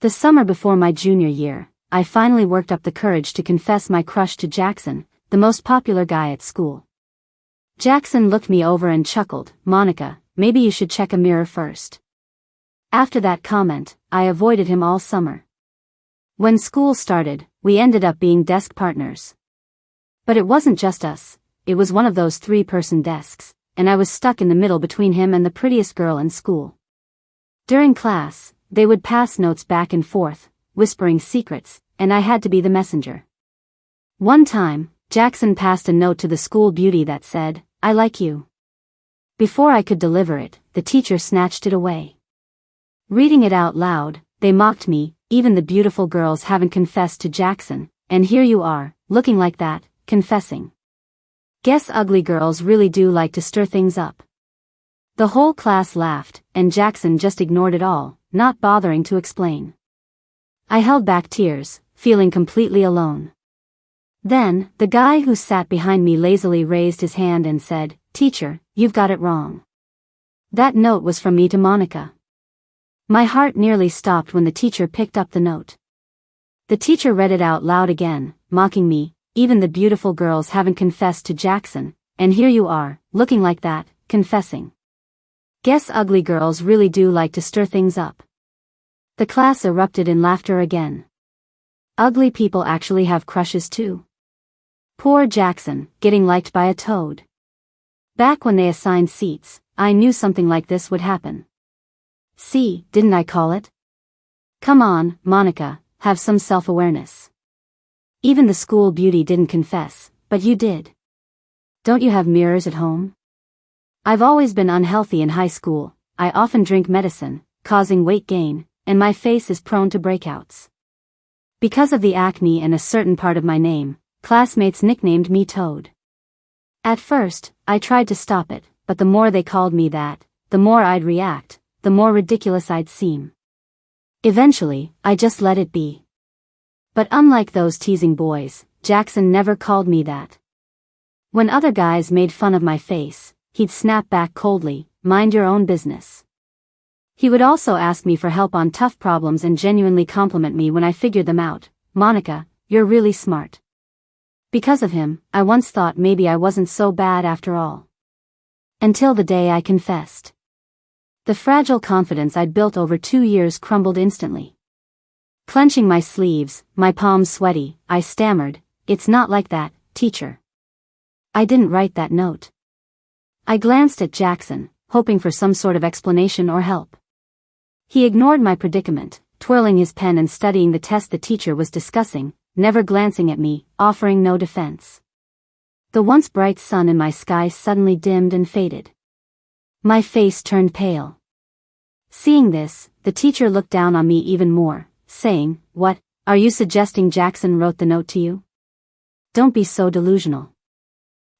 The summer before my junior year, I finally worked up the courage to confess my crush to Jackson, the most popular guy at school. Jackson looked me over and chuckled, "Monica, maybe you should check a mirror first." After that comment, I avoided him all summer. When school started, we ended up being desk partners. But it wasn't just us, it was one of those three-person desks, and I was stuck in the middle between him and the prettiest girl in school. During class, they would pass notes back and forth, whispering secrets, and I had to be the messenger. One time, Jackson passed a note to the school beauty that said, "I like you." Before I could deliver it, the teacher snatched it away. Reading it out loud, they mocked me, "Even the beautiful girls haven't confessed to Jackson, and here you are, looking like that, confessing. Guess ugly girls really do like to stir things up." The whole class laughed, and Jackson just ignored it all, not bothering to explain. I held back tears, feeling completely alone. Then, the guy who sat behind me lazily raised his hand and said, "Teacher, you've got it wrong. That note was from me to Monica." My heart nearly stopped when the teacher picked up the note. The teacher read it out loud again, mocking me, "Even the beautiful girls haven't confessed to Jackson, and here you are, looking like that, confessing. Guess ugly girls really do like to stir things up." The class erupted in laughter again. Ugly people actually have crushes too. Poor Jackson, getting liked by a toad. Back when they assigned seats, I knew something like this would happen. See, didn't I call it? Come on, Monica, have some self-awareness. Even the school beauty didn't confess, but you did. Don't you have mirrors at home? I've always been unhealthy in high school. I often drink medicine, causing weight gain, and my face is prone to breakouts. Because of the acne and a certain part of my name, classmates nicknamed me Toad. At first, I tried to stop it, but the more they called me that, the more I'd react, the more ridiculous I'd seem. Eventually, I just let it be. But unlike those teasing boys, Jackson never called me that. When other guys made fun of my face, he'd snap back coldly, "Mind your own business." He would also ask me for help on tough problems and genuinely compliment me when I figured them out. "Monica, you're really smart." Because of him, I once thought maybe I wasn't so bad after all. Until the day I confessed. The fragile confidence I'd built over 2 years crumbled instantly. Clenching my sleeves, my palms sweaty, I stammered, "It's not like that, teacher. I didn't write that note." I glanced at Jackson, hoping for some sort of explanation or help. He ignored my predicament, twirling his pen and studying the test the teacher was discussing, never glancing at me, offering no defense. The once bright sun in my sky suddenly dimmed and faded. My face turned pale. Seeing this, the teacher looked down on me even more, saying, "What, are you suggesting Jackson wrote the note to you? Don't be so delusional.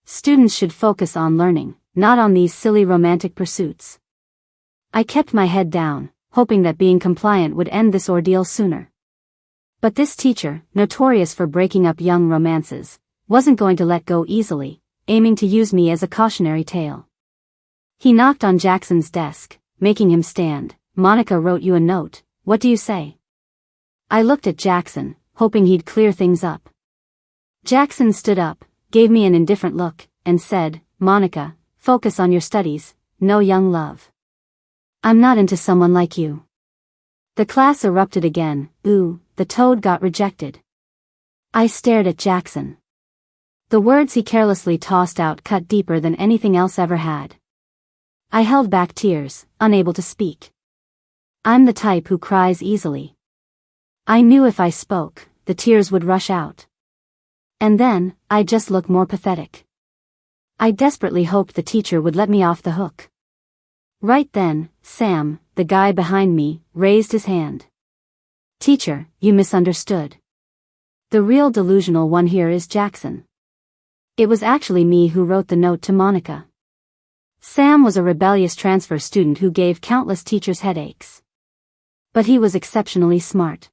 Students should focus on learning, not on these silly romantic pursuits." I kept my head down, hoping that being compliant would end this ordeal sooner. But this teacher, notorious for breaking up young romances, wasn't going to let go easily, aiming to use me as a cautionary tale. He knocked on Jackson's desk, making him stand. "Monica wrote you a note, what do you say?" I looked at Jackson, hoping he'd clear things up. Jackson stood up, gave me an indifferent look, and said, "Monica, focus on your studies, no young love. I'm not into someone like you." The class erupted again. Ooh, the toad got rejected. I stared at Jackson. The words he carelessly tossed out cut deeper than anything else ever had. I held back tears, unable to speak. I'm the type who cries easily. I knew if I spoke, the tears would rush out. And then, I'd just look more pathetic. I desperately hoped the teacher would let me off the hook. Right then, Sam, the guy behind me, raised his hand. "Teacher, you misunderstood. The real delusional one here is Jackson. It was actually me who wrote the note to Monica." Sam was a rebellious transfer student who gave countless teachers headaches. But he was exceptionally smart.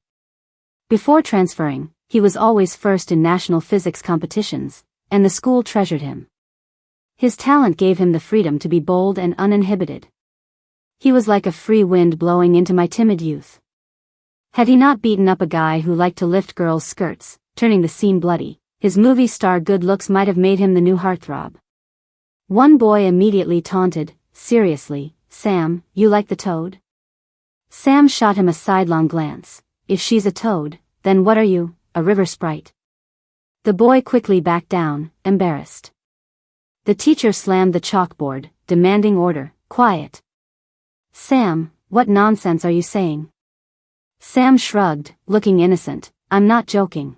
Before transferring, he was always first in national physics competitions, and the school treasured him. His talent gave him the freedom to be bold and uninhibited. He was like a free wind blowing into my timid youth. Had he not beaten up a guy who liked to lift girls' skirts, turning the scene bloody, his movie star good looks might have made him the new heartthrob. One boy immediately taunted, "Seriously, Sam, you like the toad?" Sam shot him a sidelong glance. "If she's a toad, then what are you, a river sprite?" The boy quickly backed down, embarrassed. The teacher slammed the chalkboard, demanding order. "Quiet." "Sam, what nonsense are you saying?" Sam shrugged, looking innocent. "I'm not joking.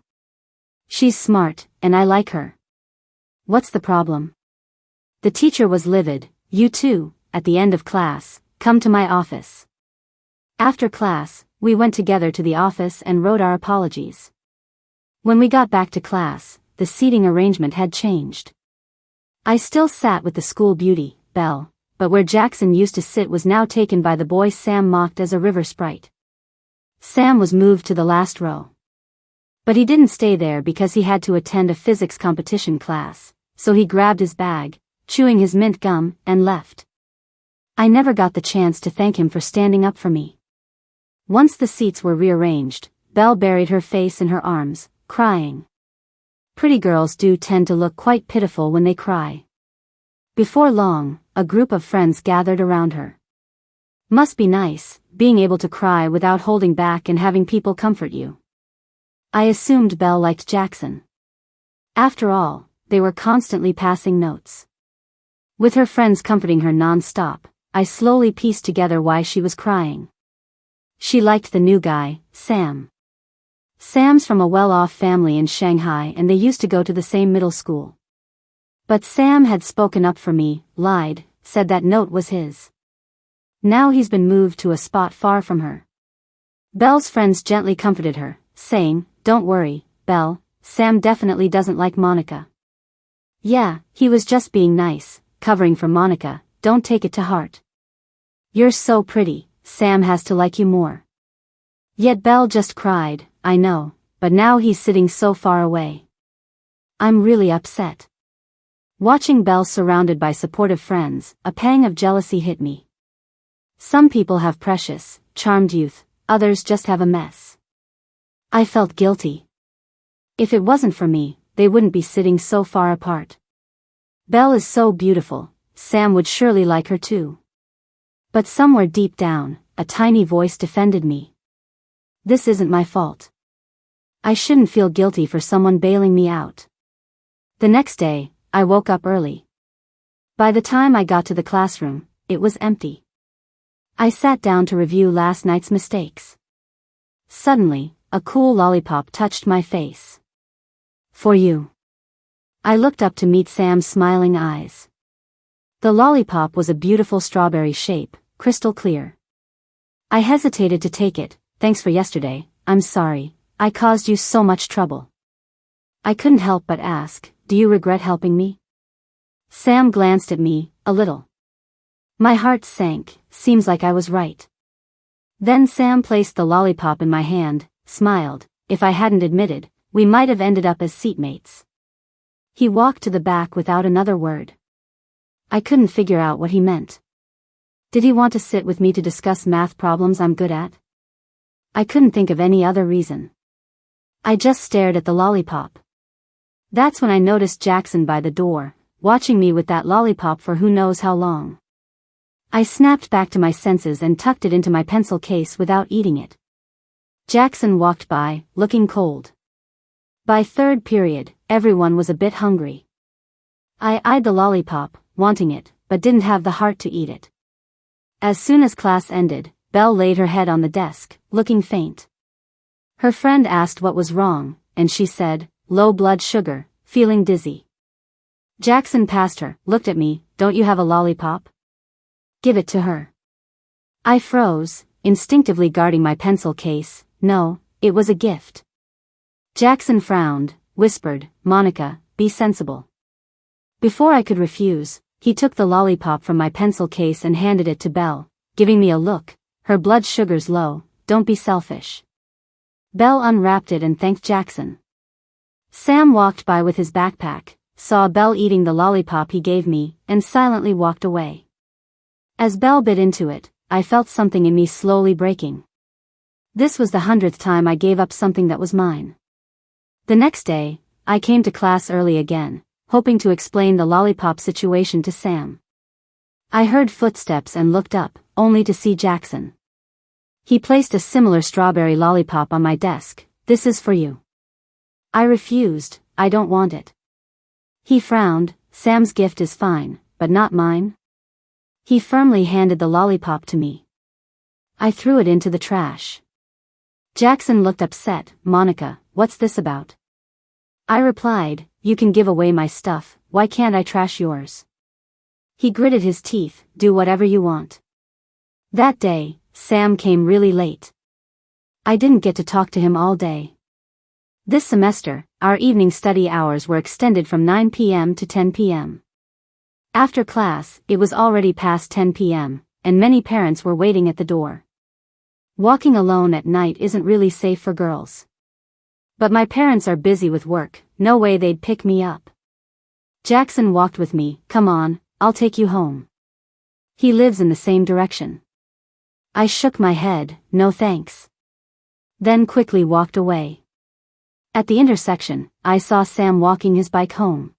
She's smart, and I like her." "What's the problem?" The teacher was livid. "You two, at the end of class, come to my office." After class, we went together to the office and wrote our apologies. When we got back to class, the seating arrangement had changed. I still sat with the school beauty, Belle, but where Jackson used to sit was now taken by the boy Sam mocked as a river sprite. Sam was moved to the last row. But he didn't stay there because he had to attend a physics competition class, so he grabbed his bag, chewing his mint gum, and left. I never got the chance to thank him for standing up for me. Once the seats were rearranged, Belle buried her face in her arms, crying. Pretty girls do tend to look quite pitiful when they cry. Before long, a group of friends gathered around her. Must be nice, being able to cry without holding back and having people comfort you. I assumed Belle liked Jackson. After all, they were constantly passing notes. With her friends comforting her non-stop, I slowly pieced together why she was crying. She liked the new guy, Sam. Sam's from a well-off family in Shanghai and they used to go to the same middle school. But Sam had spoken up for me, lied, said that note was his. Now he's been moved to a spot far from her. Belle's friends gently comforted her, saying, "Don't worry, Belle, Sam definitely doesn't like Monica." "Yeah, he was just being nice, covering for Monica, don't take it to heart. You're so pretty, Sam has to like you more." Yet Belle just cried, "I know, but now he's sitting so far away. I'm really upset." Watching Belle surrounded by supportive friends, a pang of jealousy hit me. Some people have precious, charmed youth, others just have a mess. I felt guilty. If it wasn't for me, they wouldn't be sitting so far apart. Belle is so beautiful, Sam would surely like her too. But somewhere deep down, a tiny voice defended me. This isn't my fault. I shouldn't feel guilty for someone bailing me out. The next day, I woke up early. By the time I got to the classroom, it was empty. I sat down to review last night's mistakes. Suddenly, a cool lollipop touched my face. "For you." I looked up to meet Sam's smiling eyes. The lollipop was a beautiful strawberry shape, crystal clear. I hesitated to take it. "Thanks for yesterday, I'm sorry, I caused you so much trouble." I couldn't help but ask, "Do you regret helping me?" Sam glanced at me, a little. My heart sank, seems like I was right. Then Sam placed the lollipop in my hand, smiled. If I hadn't admitted, we might have ended up as seatmates. He walked to the back without another word. I couldn't figure out what he meant. Did he want to sit with me to discuss math problems I'm good at? I couldn't think of any other reason. I just stared at the lollipop. That's when I noticed Jackson by the door, watching me with that lollipop for who knows how long. I snapped back to my senses and tucked it into my pencil case without eating it. Jackson walked by, looking cold. By third period, everyone was a bit hungry. I eyed the lollipop, wanting it, but didn't have the heart to eat it. As soon as class ended, Belle laid her head on the desk, looking faint. Her friend asked what was wrong, and she said, "Low blood sugar, feeling dizzy." Jackson passed her, looked at me, "Don't you have a lollipop? Give it to her." I froze, instinctively guarding my pencil case. No, it was a gift. Jackson frowned, whispered, "Monica, be sensible." Before I could refuse, he took the lollipop from my pencil case and handed it to Belle, giving me a look. "Her blood sugar's low, don't be selfish." Belle unwrapped it and thanked Jackson. Sam walked by with his backpack, saw Belle eating the lollipop he gave me, and silently walked away. As Belle bit into it, I felt something in me slowly breaking. This was the 100th time I gave up something that was mine. The next day, I came to class early again, hoping to explain the lollipop situation to Sam. I heard footsteps and looked up, only to see Jackson. He placed a similar strawberry lollipop on my desk. "This is for you." I refused. "I don't want it." He frowned. "Sam's gift is fine, but not mine." He firmly handed the lollipop to me. I threw it into the trash. Jackson looked upset. "Monica, what's this about?" I replied, "You can give away my stuff, why can't I trash yours?" He gritted his teeth. "Do whatever you want." That day, Sam came really late. I didn't get to talk to him all day. This semester, our evening study hours were extended from 9 p.m. to 10 p.m. After class, it was already past 10 p.m., and many parents were waiting at the door. Walking alone at night isn't really safe for girls. But my parents are busy with work, no way they'd pick me up. Jackson walked with me. "Come on, I'll take you home." He lives in the same direction. I shook my head. "No thanks." Then quickly walked away. At the intersection, I saw Sam walking his bike home.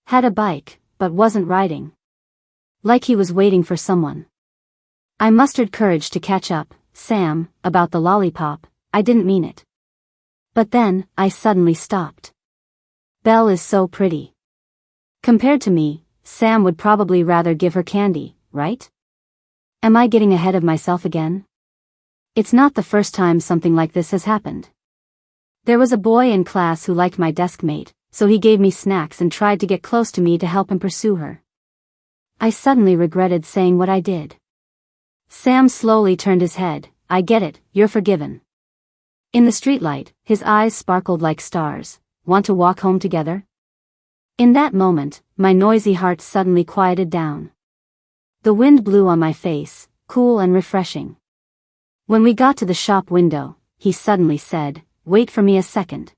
Had a bike, but wasn't riding. Like he was waiting for someone. I mustered courage to catch up. "Sam, about the lollipop, I didn't mean it." But then, I suddenly stopped. Belle is so pretty. Compared to me, Sam would probably rather give her candy, right? Am I getting ahead of myself again? It's not the first time something like this has happened. There was a boy in class who liked my desk mate, so he gave me snacks and tried to get close to me to help him pursue her. I suddenly regretted saying what I did. Sam slowly turned his head. "I get it, you're forgiven." In the streetlight, his eyes sparkled like stars. "Want to walk home together?" In that moment, my noisy heart suddenly quieted down. The wind blew on my face, cool and refreshing. When we got to the shop window, he suddenly said, "Wait for me a second."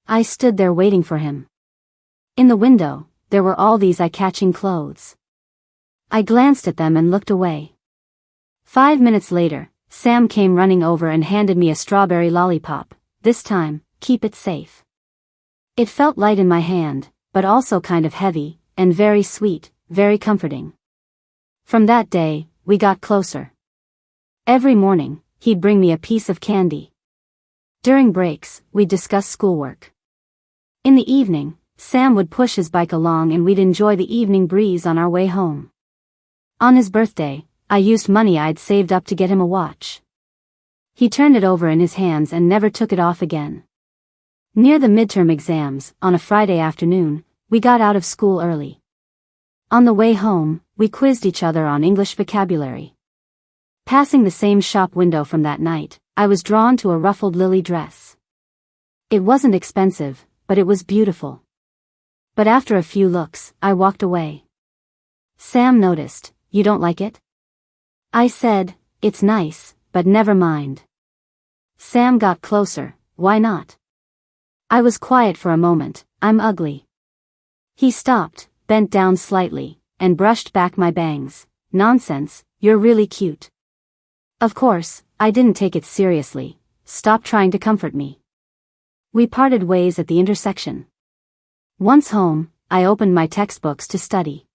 I stood there waiting for him. In the window, there were all these eye-catching clothes. I glanced at them and looked away. 5 minutes later, Sam came running over and handed me a strawberry lollipop. "This time, keep it safe." It felt light in my hand, but also kind of heavy, and very sweet, very comforting. From that day, we got closer. Every morning, he'd bring me a piece of candy. During breaks, we'd discuss schoolwork. In the evening, Sam would push his bike along and we'd enjoy the evening breeze on our way home. On his birthday, I used money I'd saved up to get him a watch. He turned it over in his hands and never took it off again. Near the midterm exams, on a Friday afternoon, we got out of school early. On the way home, we quizzed each other on English vocabulary. Passing the same shop window from that night, I was drawn to a ruffled lily dress. It wasn't expensive, but it was beautiful. But after a few looks, I walked away. Sam noticed. "You don't like it?" I said, "It's nice, but never mind." Sam got closer. "Why not?" I was quiet for a moment. "I'm ugly." He stopped, bent down slightly, and brushed back my bangs. "Nonsense, you're really cute." Of course, I didn't take it seriously. Stop trying to comfort me. We parted ways at the intersection. Once home, I opened my textbooks to study.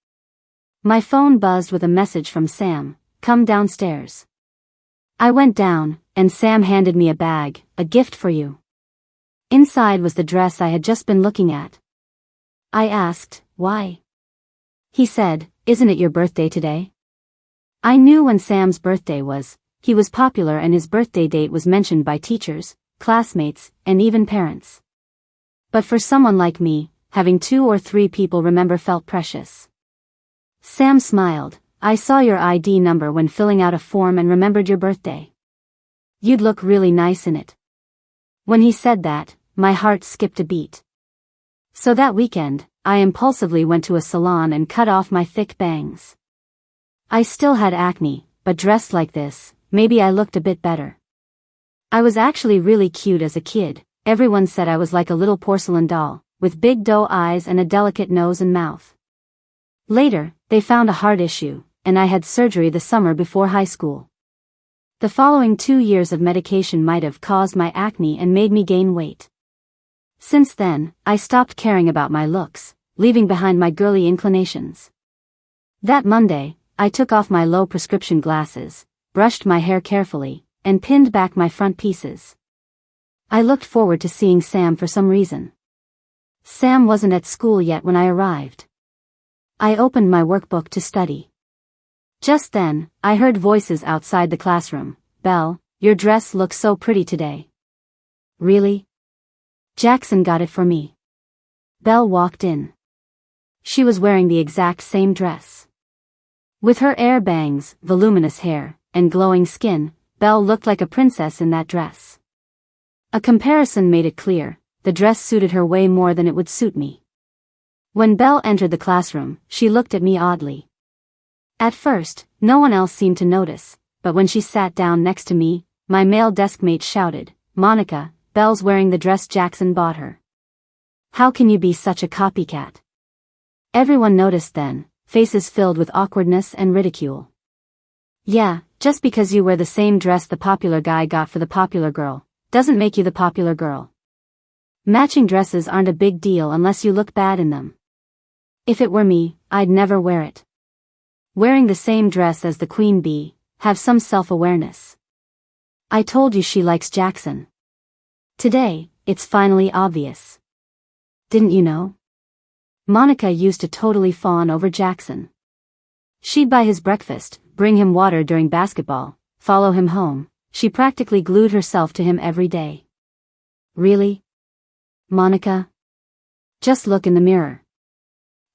My phone buzzed with a message from Sam. "Come downstairs." I went down, and Sam handed me a bag. "A gift for you." Inside was the dress I had just been looking at. I asked, "Why?" He said, "Isn't it your birthday today?" I knew when Sam's birthday was. He was popular and his birthday date was mentioned by teachers, classmates, and even parents. But for someone like me, having 2 or 3 people remember felt precious. Sam smiled. "I saw your ID number when filling out a form and remembered your birthday. You'd look really nice in it." When he said that, my heart skipped a beat. So that weekend, I impulsively went to a salon and cut off my thick bangs. I still had acne, but dressed like this, maybe I looked a bit better. I was actually really cute as a kid. Everyone said I was like a little porcelain doll, with big doe eyes and a delicate nose and mouth. Later, they found a heart issue, and I had surgery the summer before high school. The following 2 years of medication might have caused my acne and made me gain weight. Since then, I stopped caring about my looks, leaving behind my girly inclinations. That Monday, I took off my low prescription glasses, brushed my hair carefully, and pinned back my front pieces. I looked forward to seeing Sam for some reason. Sam wasn't at school yet when I arrived. I opened my workbook to study. Just then, I heard voices outside the classroom. "Belle, your dress looks so pretty today." "Really?" "Jackson got it for me." Belle walked in. She was wearing the exact same dress. With her air bangs, voluminous hair, and glowing skin, Belle looked like a princess in that dress. A comparison made it clear, the dress suited her way more than it would suit me. When Belle entered the classroom, she looked at me oddly. At first, no one else seemed to notice, but when she sat down next to me, my male deskmate shouted, "Monica, Belle's wearing the dress Jackson bought her. How can you be such a copycat?" Everyone noticed then, faces filled with awkwardness and ridicule. "Yeah, just because you wear the same dress the popular guy got for the popular girl, doesn't make you the popular girl. Matching dresses aren't a big deal unless you look bad in them. If it were me, I'd never wear it. Wearing the same dress as the queen bee, have some self-awareness. I told you she likes Jackson. Today, it's finally obvious. Didn't you know?" Monica used to totally fawn over Jackson. She'd buy his breakfast, bring him water during basketball, follow him home. She practically glued herself to him every day. "Really? Monica? Just look in the mirror.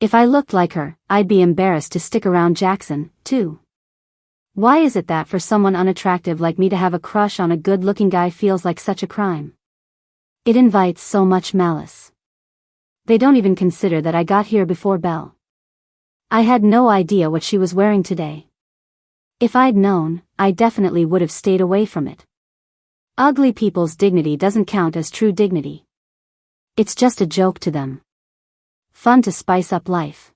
If I looked like her, I'd be embarrassed to stick around Jackson, too. Why is it that for someone unattractive like me to have a crush on a good-looking guy feels like such a crime? It invites so much malice. They don't even consider that I got here before Belle. I had no idea what she was wearing today. If I'd known, I definitely would have stayed away from it. Ugly people's dignity doesn't count as true dignity. It's just a joke to them. Fun to spice up life."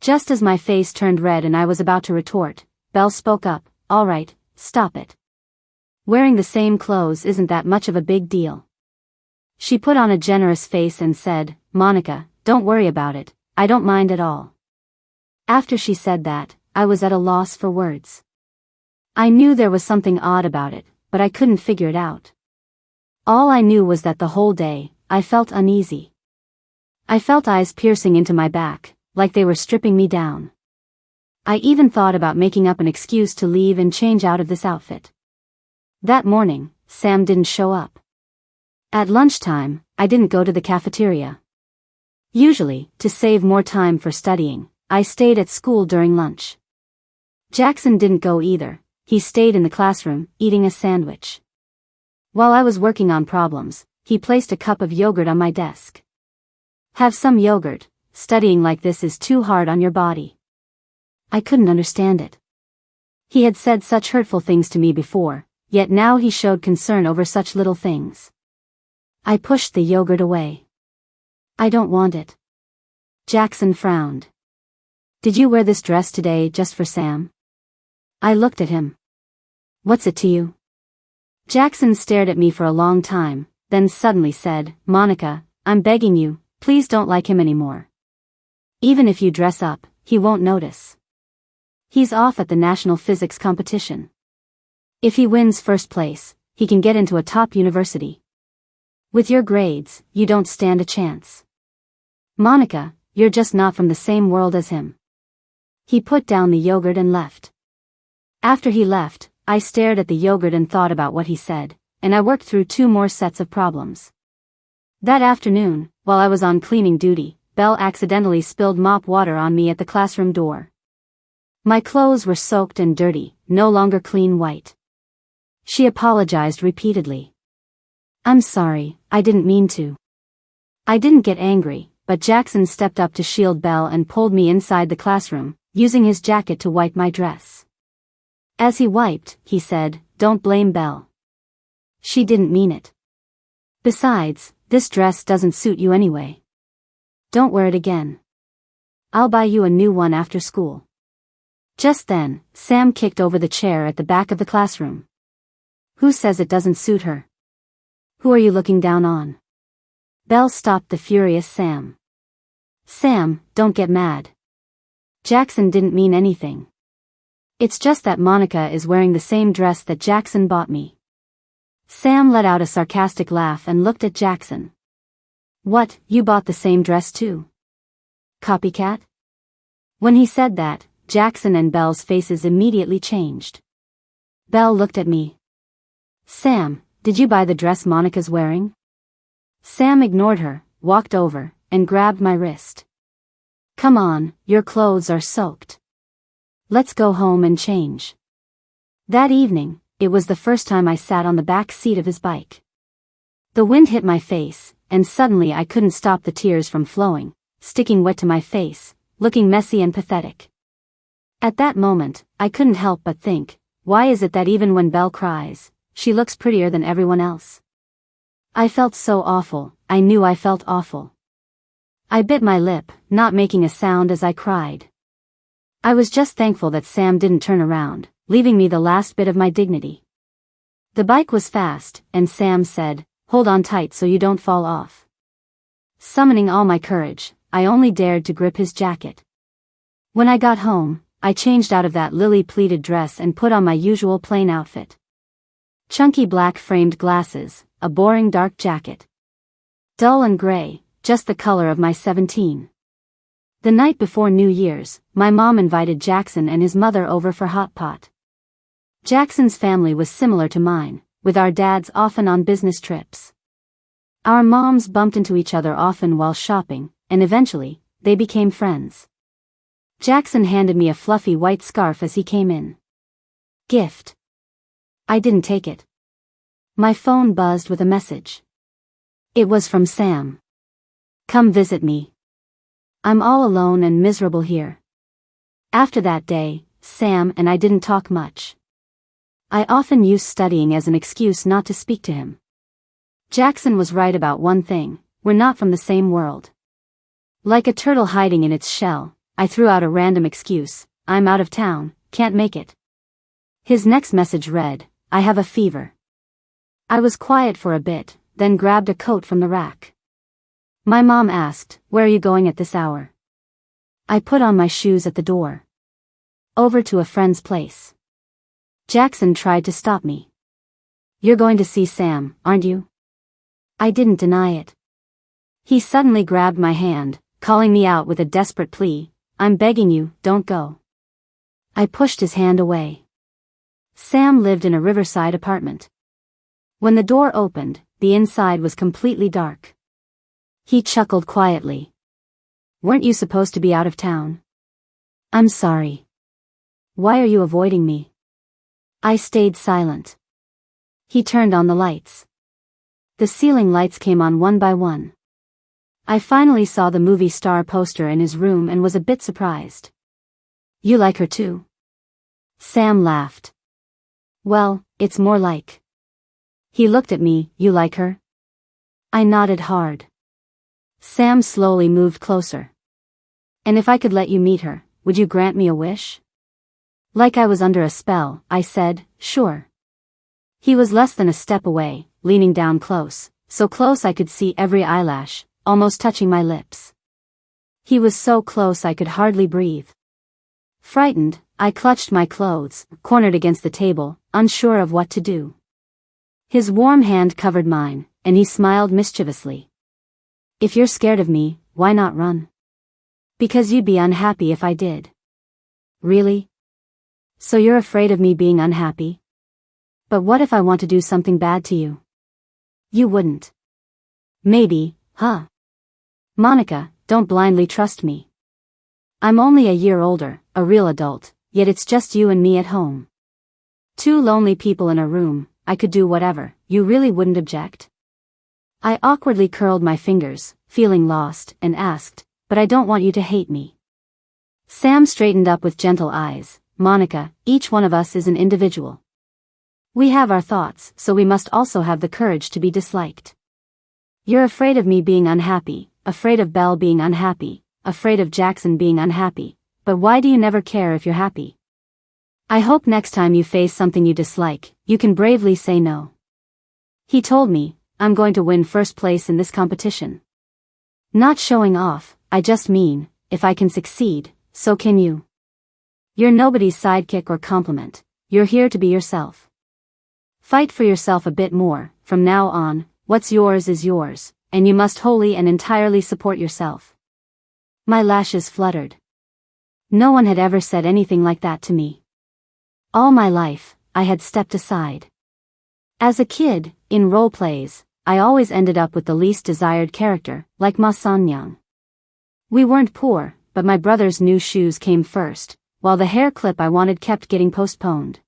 Just as my face turned red and I was about to retort, Belle spoke up, "All right, stop it. Wearing the same clothes isn't that much of a big deal." She put on a generous face and said, "Monica, don't worry about it, I don't mind at all." After she said that, I was at a loss for words. I knew there was something odd about it, but I couldn't figure it out. All I knew was that the whole day, I felt uneasy. I felt eyes piercing into my back, like they were stripping me down. I even thought about making up an excuse to leave and change out of this outfit. That morning, Sam didn't show up. At lunchtime, I didn't go to the cafeteria. Usually, to save more time for studying, I stayed at school during lunch. Jackson didn't go either. He stayed in the classroom, eating a sandwich. While I was working on problems, he placed a cup of yogurt on my desk. "Have some yogurt, studying like this is too hard on your body." I couldn't understand it. He had said such hurtful things to me before, yet now he showed concern over such little things. I pushed the yogurt away. "I don't want it." Jackson frowned. "Did you wear this dress today just for Sam?" I looked at him. "What's it to you?" Jackson stared at me for a long time, then suddenly said, "Monica, I'm begging you, please don't like him anymore. Even if you dress up, he won't notice. He's off at the national physics competition. If he wins first place, he can get into a top university. With your grades, you don't stand a chance. Monica, you're just not from the same world as him." He put down the yogurt and left. After he left, I stared at the yogurt and thought about what he said, and I worked through 2 more sets of problems. That afternoon, while I was on cleaning duty, Belle accidentally spilled mop water on me at the classroom door. My clothes were soaked and dirty, no longer clean white. She apologized repeatedly. "I'm sorry, I didn't mean to." I didn't get angry, but Jackson stepped up to shield Belle and pulled me inside the classroom, using his jacket to wipe my dress. As he wiped, he said, "Don't blame Belle. She didn't mean it. Besides, this dress doesn't suit you anyway. Don't wear it again. I'll buy you a new one after school." Just then, Sam kicked over the chair at the back of the classroom. Who says it doesn't suit her? Who are you looking down on? Belle stopped the furious Sam. Sam, don't get mad. Jackson didn't mean anything. It's just that Monica is wearing the same dress that Jackson bought me. Sam let out a sarcastic laugh and looked at Jackson. What, you bought the same dress too? Copycat? When he said that, Jackson and Belle's faces immediately changed. Belle looked at me. Sam, did you buy the dress Monica's wearing? Sam ignored her, walked over, and grabbed my wrist. Come on, your clothes are soaked. Let's go home and change. That evening, it was the first time I sat on the back seat of his bike. The wind hit my face, and suddenly I couldn't stop the tears from flowing, sticking wet to my face, looking messy and pathetic. At that moment, I couldn't help but think, why is it that even when Belle cries, she looks prettier than everyone else? I felt so awful, I knew I felt awful. I bit my lip, not making a sound as I cried. I was just thankful that Sam didn't turn around, leaving me the last bit of my dignity. The bike was fast, and Sam said, hold on tight so you don't fall off. Summoning all my courage, I only dared to grip his jacket. When I got home, I changed out of that lily pleated dress and put on my usual plain outfit. Chunky black framed glasses, a boring dark jacket. Dull and gray, just the color of my 17. The night before New Year's, my mom invited Jackson and his mother over for hot pot. Jackson's family was similar to mine, with our dads often on business trips. Our moms bumped into each other often while shopping, and eventually, they became friends. Jackson handed me a fluffy white scarf as he came in. Gift. I didn't take it. My phone buzzed with a message. It was from Sam. Come visit me. I'm all alone and miserable here. After that day, Sam and I didn't talk much. I often used studying as an excuse not to speak to him. Jackson was right about one thing, we're not from the same world. Like a turtle hiding in its shell, I threw out a random excuse, I'm out of town, can't make it. His next message read, I have a fever. I was quiet for a bit, then grabbed a coat from the rack. My mom asked, where are you going at this hour? I put on my shoes at the door. Over to a friend's place. Jackson tried to stop me. You're going to see Sam, aren't you? I didn't deny it. He suddenly grabbed my hand, calling me out with a desperate plea, I'm begging you, don't go. I pushed his hand away. Sam lived in a riverside apartment. When the door opened, the inside was completely dark. He chuckled quietly. Weren't you supposed to be out of town? I'm sorry. Why are you avoiding me? I stayed silent. He turned on the lights. The ceiling lights came on one by one. I finally saw the movie star poster in his room and was a bit surprised. You like her too? Sam laughed. Well, it's more like. He looked at me, you like her? I nodded hard. Sam slowly moved closer. And if I could let you meet her, would you grant me a wish? Like I was under a spell, I said, sure. He was less than a step away, leaning down close, so close I could see every eyelash, almost touching my lips. He was so close I could hardly breathe. Frightened, I clutched my clothes, cornered against the table, unsure of what to do. His warm hand covered mine, and he smiled mischievously. If you're scared of me, why not run? Because you'd be unhappy if I did. Really? So you're afraid of me being unhappy? But what if I want to do something bad to you? You wouldn't. Maybe, huh? Monica, don't blindly trust me. I'm only a year older, a real adult, yet it's just you and me at home. Two lonely people in a room, I could do whatever, you really wouldn't object? I awkwardly curled my fingers, feeling lost, and asked, but I don't want you to hate me. Sam straightened up with gentle eyes. Monica, each one of us is an individual. We have our thoughts, so we must also have the courage to be disliked. You're afraid of me being unhappy, afraid of Belle being unhappy, afraid of Jackson being unhappy, but why do you never care if you're happy? I hope next time you face something you dislike, you can bravely say no. He told me, I'm going to win first place in this competition. Not showing off, I just mean, if I can succeed, so can you. You're nobody's sidekick or compliment, you're here to be yourself. Fight for yourself a bit more, from now on, what's yours is yours, and you must wholly and entirely support yourself. My lashes fluttered. No one had ever said anything like that to me. All my life, I had stepped aside. As a kid, in role plays, I always ended up with the least desired character, like Ma Sanyang. We weren't poor, but my brother's new shoes came first, while the hair clip I wanted kept getting postponed.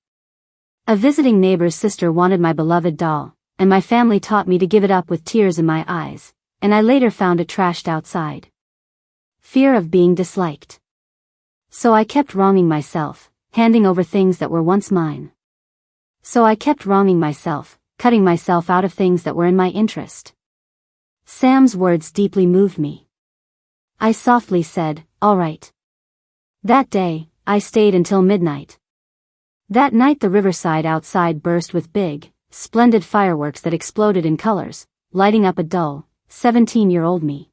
A visiting neighbor's sister wanted my beloved doll, and my family taught me to give it up with tears in my eyes, and I later found it trashed outside. Fear of being disliked. So I kept wronging myself, handing over things that were once mine. So I kept wronging myself, cutting myself out of things that were in my interest. Sam's words deeply moved me. I softly said, all right. That day, I stayed until midnight. That night the riverside outside burst with big, splendid fireworks that exploded in colors, lighting up a dull, 17-year-old me.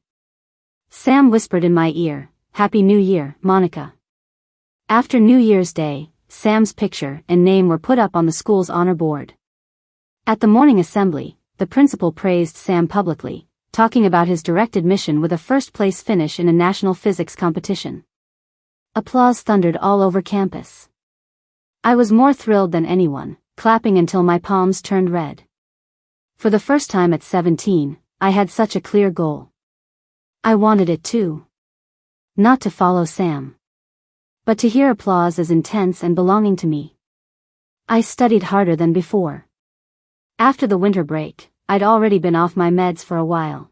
Sam whispered in my ear, Happy New Year, Monica. After New Year's Day, Sam's picture and name were put up on the school's honor board. At the morning assembly, the principal praised Sam publicly, talking about his direct admission with a first-place finish in a national physics competition. Applause thundered all over campus. I was more thrilled than anyone, clapping until my palms turned red. For the first time at 17, I had such a clear goal. I wanted it too. Not to follow Sam, but to hear applause as intense and belonging to me. I studied harder than before. After the winter break, I'd already been off my meds for a while.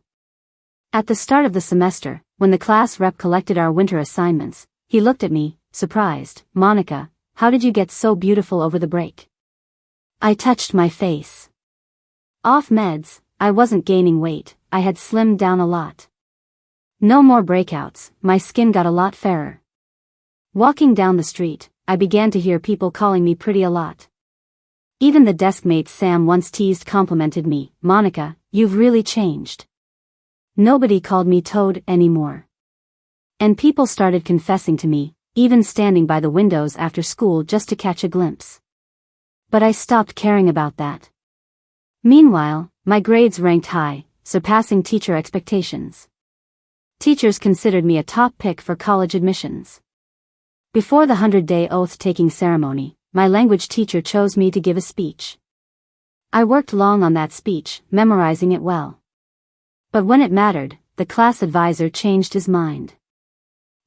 At the start of the semester, when the class rep collected our winter assignments, he looked at me, surprised. Monica, how did you get so beautiful over the break? I touched my face. Off meds, I wasn't gaining weight, I had slimmed down a lot. No more breakouts, my skin got a lot fairer. Walking down the street, I began to hear people calling me pretty a lot. Even the desk mates Sam once teased complimented me, Monica, you've really changed. Nobody called me Toad anymore. And people started confessing to me, even standing by the windows after school just to catch a glimpse. But I stopped caring about that. Meanwhile, my grades ranked high, surpassing teacher expectations. Teachers considered me a top pick for college admissions. Before the 100-day oath-taking ceremony, my language teacher chose me to give a speech. I worked long on that speech, memorizing it well. But when it mattered, the class advisor changed his mind.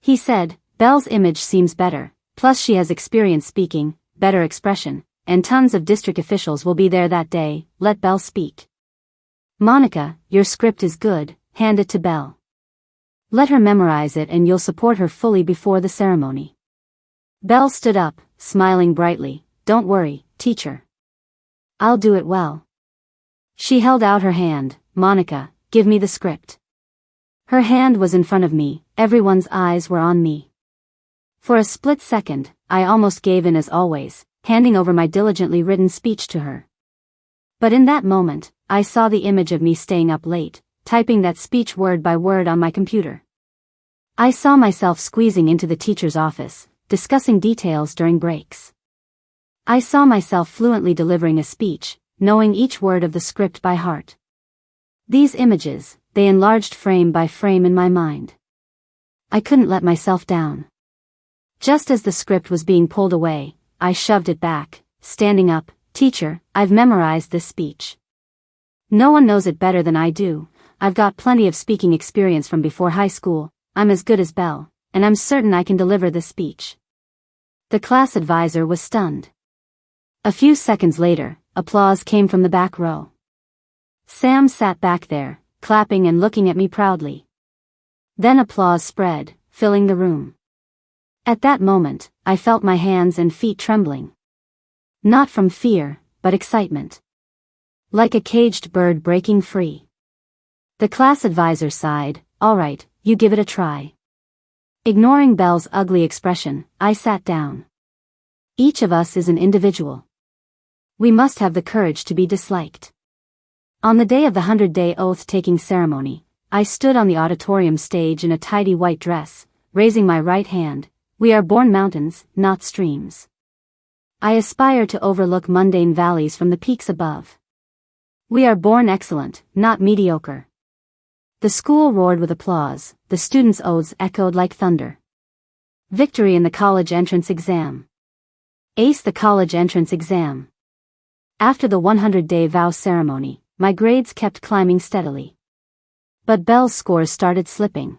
He said, Belle's image seems better, plus she has experience speaking, better expression, and tons of district officials will be there that day, let Belle speak. Monica, your script is good, hand it to Belle. Let her memorize it and you'll support her fully before the ceremony. Belle stood up, smiling brightly, Don't worry, teacher. I'll do it well. She held out her hand, Monica, give me the script. Her hand was in front of me, everyone's eyes were on me. For a split second, I almost gave in as always, handing over my diligently written speech to her. But in that moment, I saw the image of me staying up late, typing that speech word by word on my computer. I saw myself squeezing into the teacher's office, discussing details during breaks. I saw myself fluently delivering a speech, knowing each word of the script by heart. These images, they enlarged frame by frame in my mind. I couldn't let myself down. Just as the script was being pulled away, I shoved it back, standing up, Teacher, I've memorized this speech. No one knows it better than I do, I've got plenty of speaking experience from before high school, I'm as good as Belle, and I'm certain I can deliver this speech. The class advisor was stunned. A few seconds later, applause came from the back row. Sam sat back there, clapping and looking at me proudly. Then applause spread, filling the room. At that moment, I felt my hands and feet trembling. Not from fear, but excitement. Like a caged bird breaking free. The class advisor sighed, All right, you give it a try. Ignoring Belle's ugly expression, I sat down. Each of us is an individual. We must have the courage to be disliked. On the day of the 100-day oath-taking ceremony, I stood on the auditorium stage in a tidy white dress, raising my right hand. We are born mountains, not streams. I aspire to overlook mundane valleys from the peaks above. We are born excellent, not mediocre. The school roared with applause, the students' oaths echoed like thunder. Victory in the college entrance exam. Ace the college entrance exam. After the 100-day vow ceremony, my grades kept climbing steadily. But Belle's scores started slipping.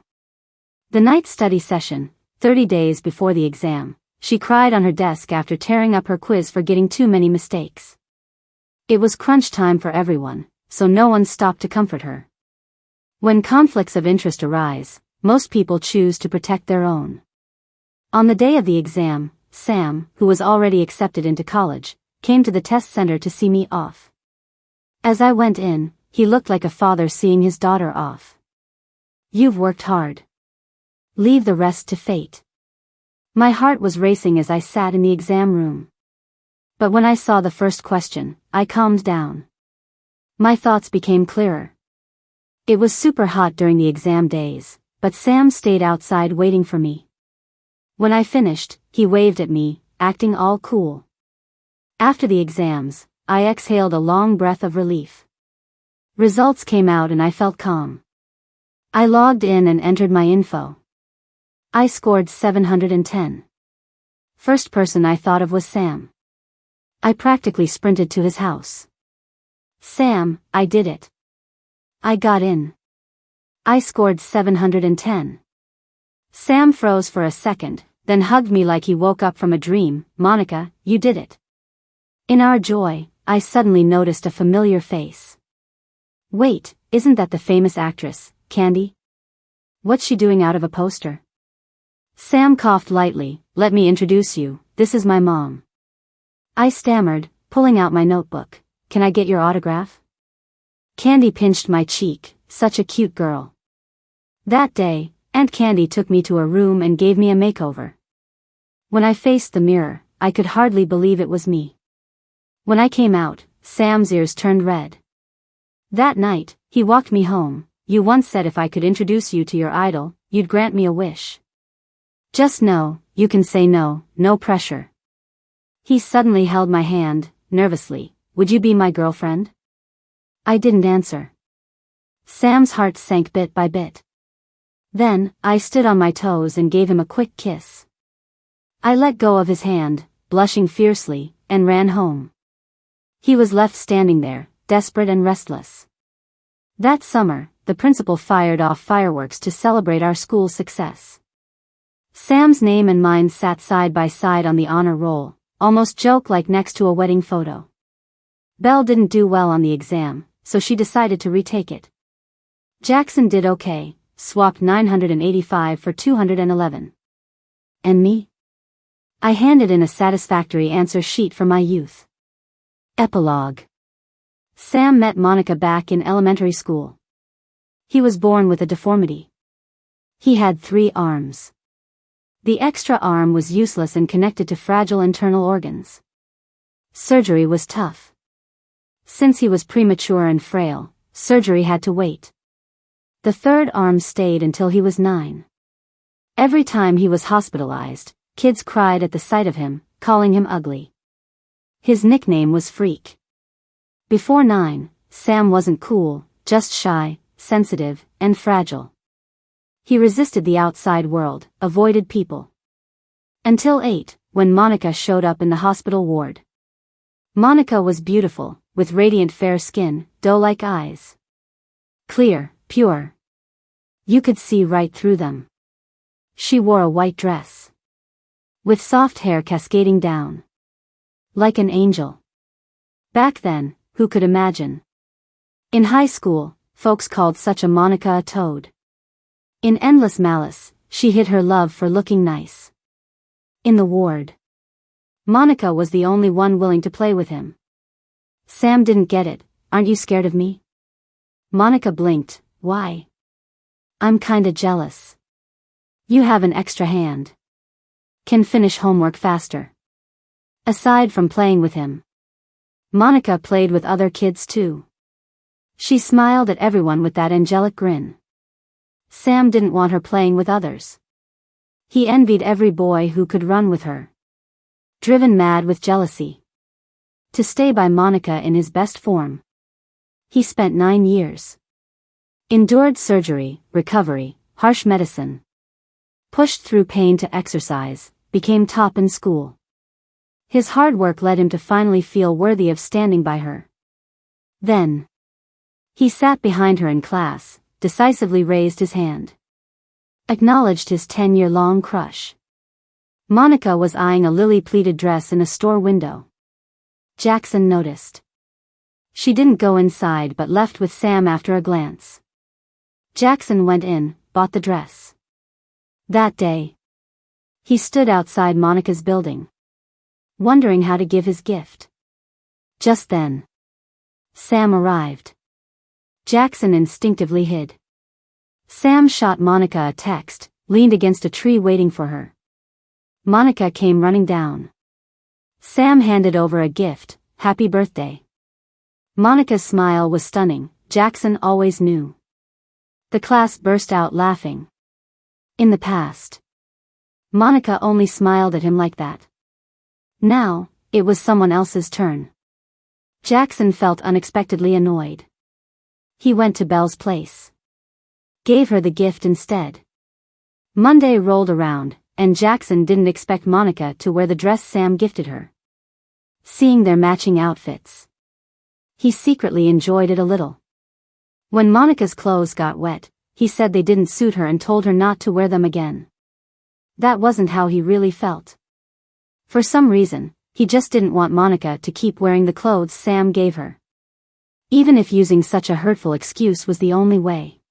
The night study session, 30 days before the exam, she cried on her desk after tearing up her quiz for getting too many mistakes. It was crunch time for everyone, so no one stopped to comfort her. When conflicts of interest arise, most people choose to protect their own. On the day of the exam, Sam, who was already accepted into college, came to the test center to see me off. As I went in, he looked like a father seeing his daughter off. "You've worked hard. Leave the rest to fate." My heart was racing as I sat in the exam room. But when I saw the first question, I calmed down. My thoughts became clearer. It was super hot during the exam days, but Sam stayed outside waiting for me. When I finished, he waved at me, acting all cool. After the exams, I exhaled a long breath of relief. Results came out and I felt calm. I logged in and entered my info. I scored 710. First person I thought of was Sam. I practically sprinted to his house. "Sam, I did it. I got in. I scored 710. Sam froze for a second, then hugged me like he woke up from a dream. "Monica, you did it." In our joy, I suddenly noticed a familiar face. Wait, isn't that the famous actress, Candy? What's she doing out of a poster? Sam coughed lightly. "Let me introduce you, this is my mom." I stammered, pulling out my notebook. "Can I get your autograph?" Candy pinched my cheek, such a cute girl. That day, Aunt Candy took me to a room and gave me a makeover. When I faced the mirror, I could hardly believe it was me. When I came out, Sam's ears turned red. That night, he walked me home. "You once said if I could introduce you to your idol, you'd grant me a wish. Just know, you can say no, no pressure." He suddenly held my hand, nervously. "Would you be my girlfriend?" I didn't answer. Sam's heart sank bit by bit. Then, I stood on my toes and gave him a quick kiss. I let go of his hand, blushing fiercely, and ran home. He was left standing there, desperate and restless. That summer, the principal fired off fireworks to celebrate our school's success. Sam's name and mine sat side by side on the honor roll, almost joke-like next to a wedding photo. Belle didn't do well on the exam, so she decided to retake it. Jackson did okay, swapped 985 for 211. And me? I handed in a satisfactory answer sheet for my youth. Epilogue. Sam met Monica back in elementary school. He was born with a deformity. He had 3 arms. The extra arm was useless and connected to fragile internal organs. Surgery was tough. Since he was premature and frail, surgery had to wait. The 3rd arm stayed until he was 9. Every time he was hospitalized, kids cried at the sight of him, calling him ugly. His nickname was Freak. Before 9, Sam wasn't cool, just shy, sensitive, and fragile. He resisted the outside world, avoided people. Until 8, when Monica showed up in the hospital ward. Monica was beautiful, with radiant fair skin, doe-like eyes. Clear, pure. You could see right through them. She wore a white dress. With soft hair cascading down. Like an angel. Back then, who could imagine? In high school, folks called such a Monica a toad. In endless malice, she hid her love for looking nice. In the ward, Monica was the only one willing to play with him. Sam didn't get it. "Aren't you scared of me?" Monica blinked. "Why?" "I'm kinda jealous. You have an extra hand. Can finish homework faster." Aside from playing with him, Monica played with other kids too. She smiled at everyone with that angelic grin. Sam didn't want her playing with others. He envied every boy who could run with her. Driven mad with jealousy. To stay by Monica in his best form, he spent 9 years. Endured surgery, recovery, harsh medicine. Pushed through pain to exercise, became top in school. His hard work led him to finally feel worthy of standing by her. Then, he sat behind her in class, decisively raised his hand. Acknowledged his 10-year-long crush. Monica was eyeing a lily-pleated dress in a store window. Jackson noticed. She didn't go inside but left with Sam after a glance. Jackson went in, bought the dress. That day, he stood outside Monica's building, wondering how to give his gift. Just then, Sam arrived. Jackson instinctively hid. Sam shot Monica a text, leaned against a tree waiting for her. Monica came running down. Sam handed over a gift, "Happy birthday." Monica's smile was stunning, Jackson always knew. The class burst out laughing. In the past, Monica only smiled at him like that. Now, it was someone else's turn. Jackson felt unexpectedly annoyed. He went to Belle's place. Gave her the gift instead. Monday rolled around, and Jackson didn't expect Monica to wear the dress Sam gifted her. Seeing their matching outfits, he secretly enjoyed it a little. When Monica's clothes got wet, he said they didn't suit her and told her not to wear them again. That wasn't how he really felt. For some reason, he just didn't want Monica to keep wearing the clothes Sam gave her. Even if using such a hurtful excuse was the only way.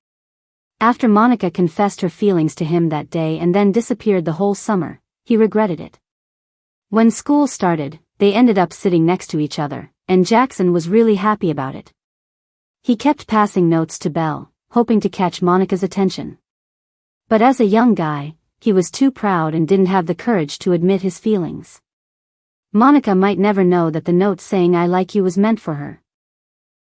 After Monica confessed her feelings to him that day and then disappeared the whole summer, he regretted it. When school started, they ended up sitting next to each other, and Jackson was really happy about it. He kept passing notes to Belle, hoping to catch Monica's attention. But as a young guy, he was too proud and didn't have the courage to admit his feelings. Monica might never know that the note saying "I like you" was meant for her.